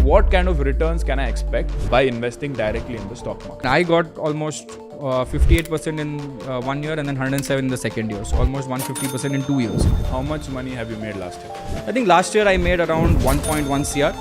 what kind of returns can I expect by investing directly in the stock market? I got almost 58% in 1 year and then 107 in the second year. So almost 150% in 2 years. How much money have you made last year? I think last year I made around 1.1 CR.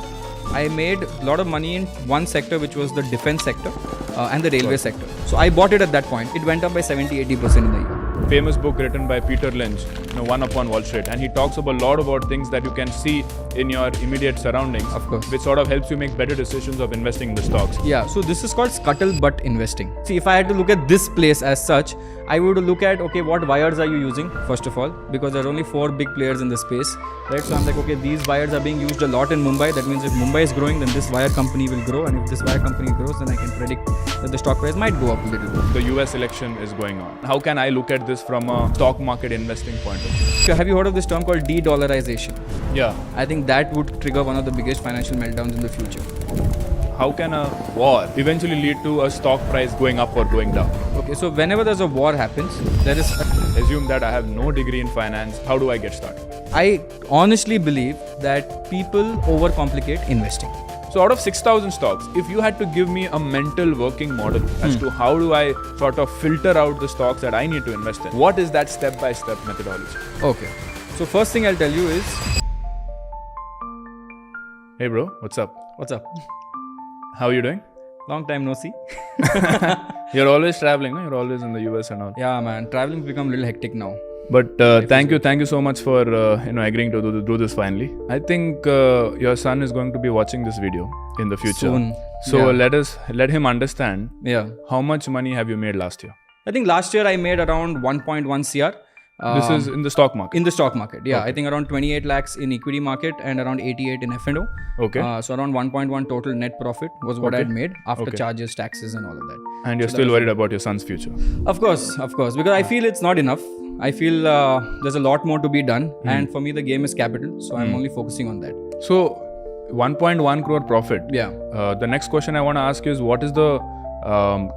I made a lot of money in one sector, which was the defense sector and the railway sector. So I bought it at that point. It went up by 70-80% in the year. Famous book written by Peter Lynch, One Upon Wall Street, and he talks about a lot about things that you can see in your immediate surroundings, of course, which sort of helps you make better decisions of investing in the stocks. Yeah, so this is called scuttlebutt investing. See, if I had to look at this place as such, I would look at, okay, what wires are you using, first of all, because there's only 4 big players in this space, right? So I'm like, okay, these wires are being used a lot in Mumbai. That means if Mumbai is growing, then this wire company will grow. And if this wire company grows, then I can predict that the stock price might go up a little bit. The US election is going on. How can I look at this from a stock market investing point of view? Have you heard of this term called de-dollarisation? Yeah. I think that would trigger one of the biggest financial meltdowns in the future. How can a war eventually lead to a stock price going up or going down? Okay, so whenever there's a war happens, there is... Assume that I have no degree in finance. How do I get started? I honestly believe that people overcomplicate investing. So out of 6,000 stocks, if you had to give me a mental working model as to how do I sort of filter out the stocks that I need to invest in, what is that step-by-step methodology? Okay. So first thing I'll tell you is... Hey bro, what's up? What's up? How are you doing? Long time no see. You're always traveling, no? You're always in the US and all. Yeah man, traveling's become a little hectic now. But thank you so much for agreeing to do this finally. I think your son is going to be watching this video in the future. Soon. So Yeah. let him understand. Yeah. How much money have you made last year? I think last year I made around 1.1 CR. This is in the stock market? In the stock market, yeah. Okay. I think around 28 lakhs in equity market and around 88 in F&O. Okay. So around 1.1 total net profit was what I had made after Okay. charges, taxes and all of that. And you're still worried about your son's future? Of course, because I feel it's not enough. I feel there's a lot more to be done, and for me the game is capital, so I'm only focusing on that. So 1.1 crore profit. Yeah. The next question I want to ask you is, what is the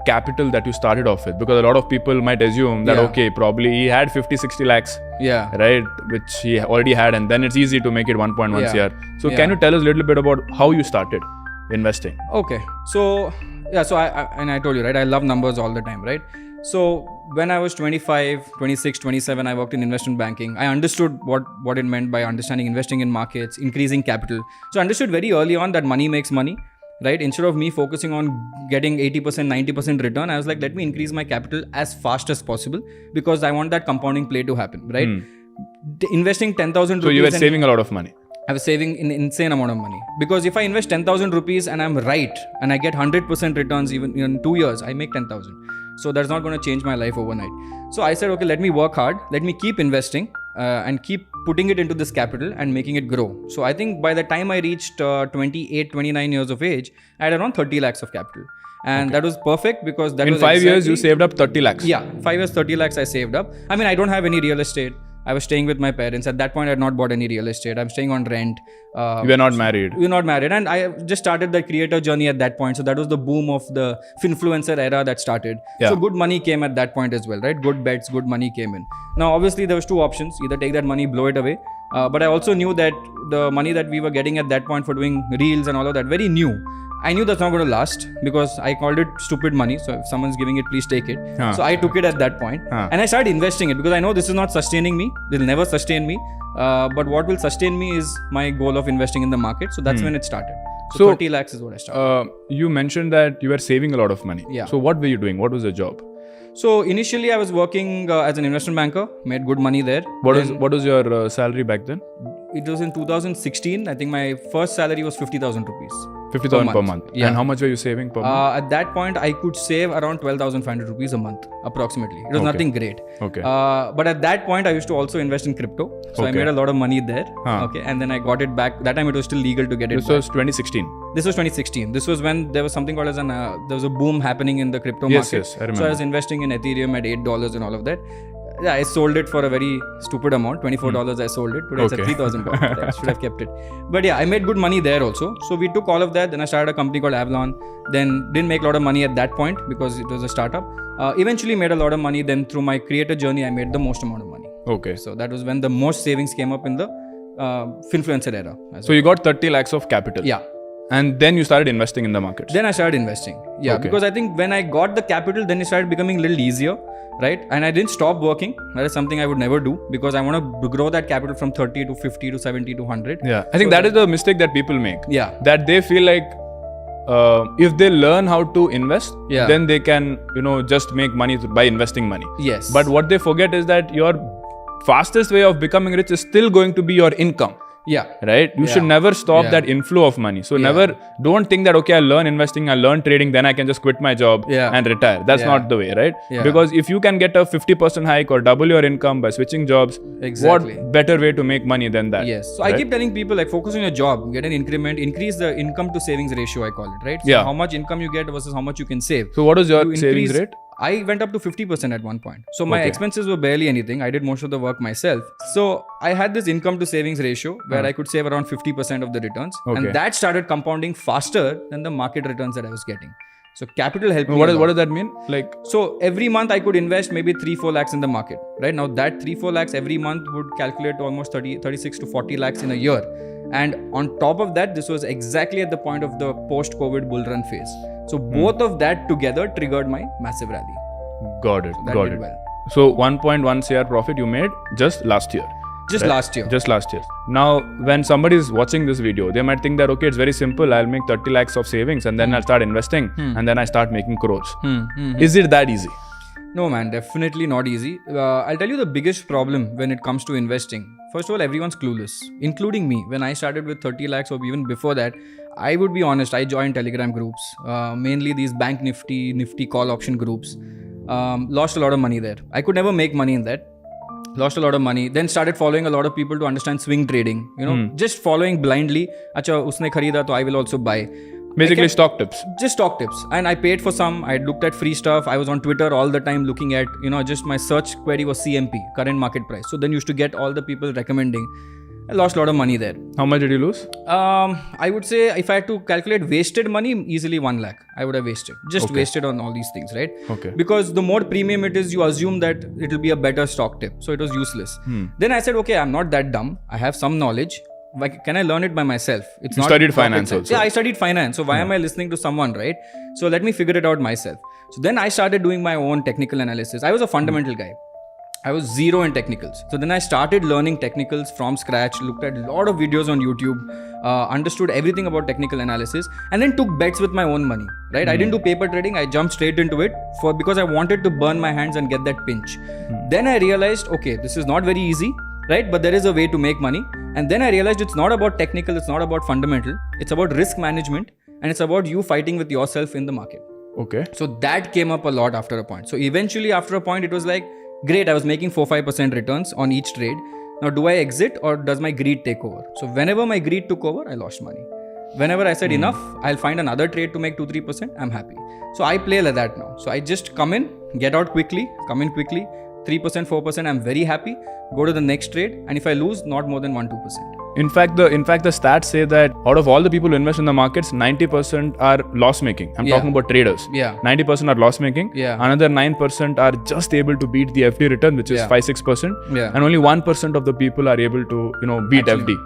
capital that you started off with? Because a lot of people might assume that, Yeah. okay, probably he had 50-60 lakhs, Yeah. right, which he already had, and then it's easy to make it 1.1 Yeah. CR. So Yeah. can you tell us a little bit about how you started investing? Okay. So yeah, so I told you, right, I love numbers all the time, right? So when I was 25, 26, 27, I worked in investment banking. I understood what it meant by understanding investing in markets, increasing capital. So I understood very early on that money makes money, right? Instead of me focusing on getting 80%, 90% return, I was like, let me increase my capital as fast as possible because I want that compounding play to happen, right? Investing 10,000 rupees. So you were saving a lot of money. I was saving an insane amount of money because if I invest 10,000 rupees and I'm right and I get 100% returns even in 2 years, I make 10,000. So that's not going to change my life overnight. So I said, okay, let me work hard. Let me keep investing and keep putting it into this capital and making it grow. So I think by the time I reached 28, 29 years of age, I had around 30 lakhs of capital. And that was perfect because that in was 5 years, you saved up 30 lakhs. Yeah, 5 years, 30 lakhs I saved up. I mean, I don't have any real estate. I was staying with my parents. At that point, I had not bought any real estate. I'm staying on rent. You were not married. We were not married. And I just started the creator journey at that point. So that was the boom of the finfluencer era that started. Yeah. So good money came at that point as well, right? Good bets, good money came in. Now, obviously, there was 2 options. Either take that money, blow it away. But I also knew that the money that we were getting at that point for doing reels and all of that, very new. I knew that's not going to last because I called it stupid money. So if someone's giving it, please take it. So I took it at that point. And I started investing it because I know this is not sustaining me. It will never sustain me. But what will sustain me is my goal of investing in the market. So that's when it started. So 30 lakhs is what I started. You mentioned that you were saving a lot of money. Yeah. So what were you doing? What was your job? So initially I was working as an investment banker, made good money there. What was your salary back then? It was in 2016. I think my first salary was 50,000 rupees. 50,000 per month. Yeah. And how much were you saving per month? At that point, I could save around 12,500 rupees a month, approximately. It was nothing great. Okay. But at that point, I used to also invest in crypto. So I made a lot of money there. Okay. And then I got it back. That time it was still legal to get it This was 2016. This was 2016. This was when there was something called as there was a boom happening in the crypto market. Yes, I remember. So I was investing in Ethereum at $8 and all of that. Yeah, I sold it for a very stupid amount. $24 I sold it. Today it's at $3,000. I should have kept it. But yeah, I made good money there also. So we took all of that. Then I started a company called Avalon. Then didn't make a lot of money at that point because it was a startup. Eventually made a lot of money. Then through my creator journey, I made the most amount of money. Okay. So that was when the most savings came up in the finfluencer era. So you got 30 lakhs of capital. Yeah. And then you started investing in the markets. Then I started investing. Yeah, Okay. because I think when I got the capital, then it started becoming a little easier, right? And I didn't stop working. That is something I would never do because I want to grow that capital from 30 to 50 to 70 to 100. Yeah, I think that is the mistake that people make. Yeah. That they feel like if they learn how to invest, Yeah. then they can, just make money by investing money. Yes. But what they forget is that your fastest way of becoming rich is still going to be your income. Yeah. Right? You should never stop that inflow of money. So don't think that, okay, I learn investing, I learn trading, then I can just quit my job and retire. That's not the way, right? Yeah. Because if you can get a 50% hike or double your income by switching jobs, Exactly. what better way to make money than that? Yes. So I keep telling people, like, focus on your job, get an increment, increase the income to savings ratio, I call it, right? So how much income you get versus how much you can save. So what is your You savings increase- rate? I went up to 50% at one point. So my expenses were barely anything. I did most of the work myself. So I had this income to savings ratio where I could save around 50% of the returns. And that started compounding faster than the market returns that I was getting. So capital helped me. What does that mean? Like, so every month I could invest maybe 3-4 lakhs in the market, right? Now that 3-4 lakhs every month would calculate to almost 36 to 40 lakhs in a year. And on top of that, this was exactly at the point of the post-COVID bull run phase. So both of that together triggered my massive rally. got it. That Got did it. well. So 1.1 CR profit you made just last year. Just last year. Just last year. Now, when somebody is watching this video, they might think that, okay, it's very simple. I'll make 30 lakhs of savings and then I'll start investing and then I start making crores. Is it that easy? No, man, definitely not easy. I'll tell you the biggest problem when it comes to investing. First of all, everyone's clueless, including me. When I started with 30 lakhs or even before that, I would be honest, I joined Telegram groups, mainly these Bank Nifty call option groups. Lost a lot of money there. I could never make money in that. Lost a lot of money. Then started following a lot of people to understand swing trading. Just following blindly. Acha, usne kharida, so I will also buy. Basically, stock tips. Just stock tips. And I paid for some. I looked at free stuff. I was on Twitter all the time looking at, just my search query was CMP, current market price. So then used to get all the people recommending. I lost a lot of money there. How much did you lose? I would say if I had to calculate wasted money, easily 1 lakh. I would have wasted. Just wasted on all these things, right? Okay. Because the more premium it is, you assume that it will be a better stock tip. So it was useless. Then I said, okay, I'm not that dumb. I have some knowledge. Like, can I learn it by myself? It's You not studied rocket finance science. also. Yeah, I studied finance. So why am I listening to someone, right? So let me figure it out myself. So then I started doing my own technical analysis. I was a fundamental guy. I was zero in technicals. So then I started learning technicals from scratch, looked at a lot of videos on YouTube, understood everything about technical analysis, and then took bets with my own money, right? I didn't do paper trading. I jumped straight into it because I wanted to burn my hands and get that pinch. Then I realized, okay, this is not very easy, right? But there is a way to make money. And then I realized it's not about technical, it's not about fundamental. It's about risk management, and it's about you fighting with yourself in the market. Okay. So that came up a lot after a point. So eventually after a point, it was like, great, I was making 4-5% returns on each trade. Now, do I exit or does my greed take over? So whenever my greed took over, I lost money. Whenever I said enough, I'll find another trade to make 2-3%, I'm happy. So I play like that now. So I just come in, get out quickly, come in quickly, 3%, 4%, I'm very happy. Go to the next trade, and if I lose, not more than 1-2%. In fact, the stats say that out of all the people who invest in the markets, 90% are loss making. I'm talking about traders. Yeah. 90% are loss making. Yeah. Another 9% are just able to beat the FD return, which is 5-6%. Yeah. And only 1% of the people are able to, beat FD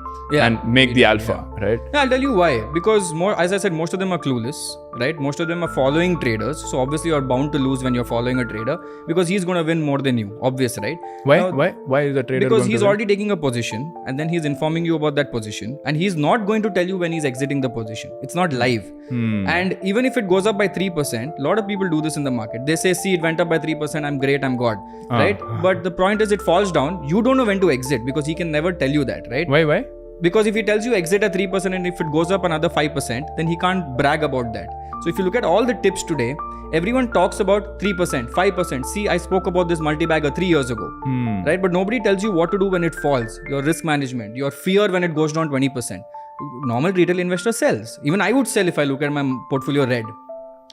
and make the alpha, right? Yeah, I'll tell you why. Because as I said, most of them are clueless, right? Most of them are following traders. So obviously you're bound to lose when you're following a trader because he's going to win more than you. Obvious, right? Why? Now, Why is the trader because going he's to win? already taking a position and then he's informing you about that position, and he's not going to tell you when he's exiting the position. It's not live. And even if it goes up by 3%, a lot of people do this in the market. They say, see, it went up by 3%, I'm great, I'm God, right? But the point is, it falls down. You don't know when to exit because he can never tell you that, right? Why? Because if he tells you exit at 3% and if it goes up another 5%, then he can't brag about that. So if you look at all the tips today, everyone talks about 3%, 5%. See, I spoke about this multi-bagger 3 years ago, right? But nobody tells you what to do when it falls, your risk management, your fear when it goes down 20%. Normal retail investor sells. Even I would sell if I look at my portfolio red.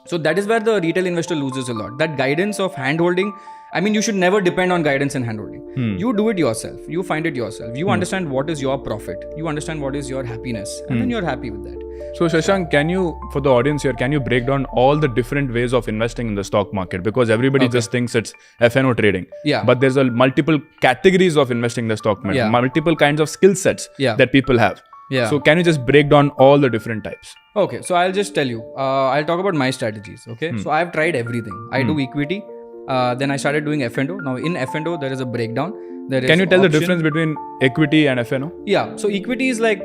So that is where the retail investor loses a lot. That guidance of handholding, I mean, you should never depend on guidance and handholding. You do it yourself. You find it yourself. You understand what is your profit. You understand what is your happiness. And then you're happy with that. So Shashank, for the audience here, can you break down all the different ways of investing in the stock market? Because everybody just thinks it's FNO trading. Yeah. But there's multiple categories of investing in the stock market, multiple kinds of skill sets that people have. Yeah. So can you just break down all the different types? Okay, so I'll just tell you. I'll talk about my strategies. Okay, so I've tried everything. I do equity. Then I started doing F&O. Now in F&O there is a breakdown. Can you tell the difference between equity and FNO? Yeah, so equity is like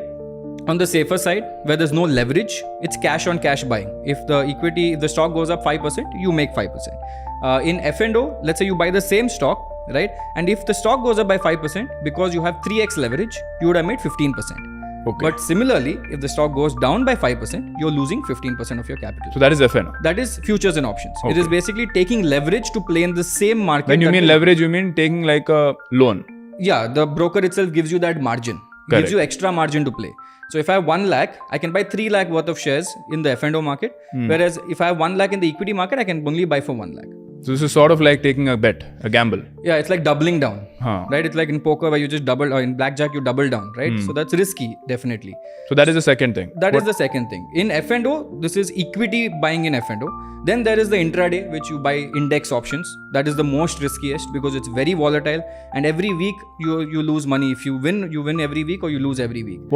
on the safer side where there's no leverage. It's cash on cash buying. If the stock goes up 5%, you make 5%. In F&O, let's say you buy the same stock, right? And if the stock goes up by 5%, because you have 3x leverage, you would have made 15%. Okay. But similarly, if the stock goes down by 5%, you're losing 15% of your capital. So that is FNO. That is futures and options. Okay. It is basically taking leverage to play in the same market. When you mean leverage, you mean taking like a loan. Yeah, the broker itself gives you that margin. Correct. Gives you extra margin to play. So if I have 1 lakh, I can buy 3 lakh worth of shares in the F&O market. Whereas if I have 1 lakh in the equity market, I can only buy for 1 lakh. So this is sort of like taking a bet, a gamble. Yeah, it's like doubling down, Huh. right? It's like in poker where you just double, or in blackjack you double down, right? So that's risky, definitely. So that is the second thing. That is the second thing. In F&O, this is equity buying in F&O. Then there is the intraday, which you buy index options. That is the most riskiest because it's very volatile, and every week you lose money. If you win every week, or you lose every week.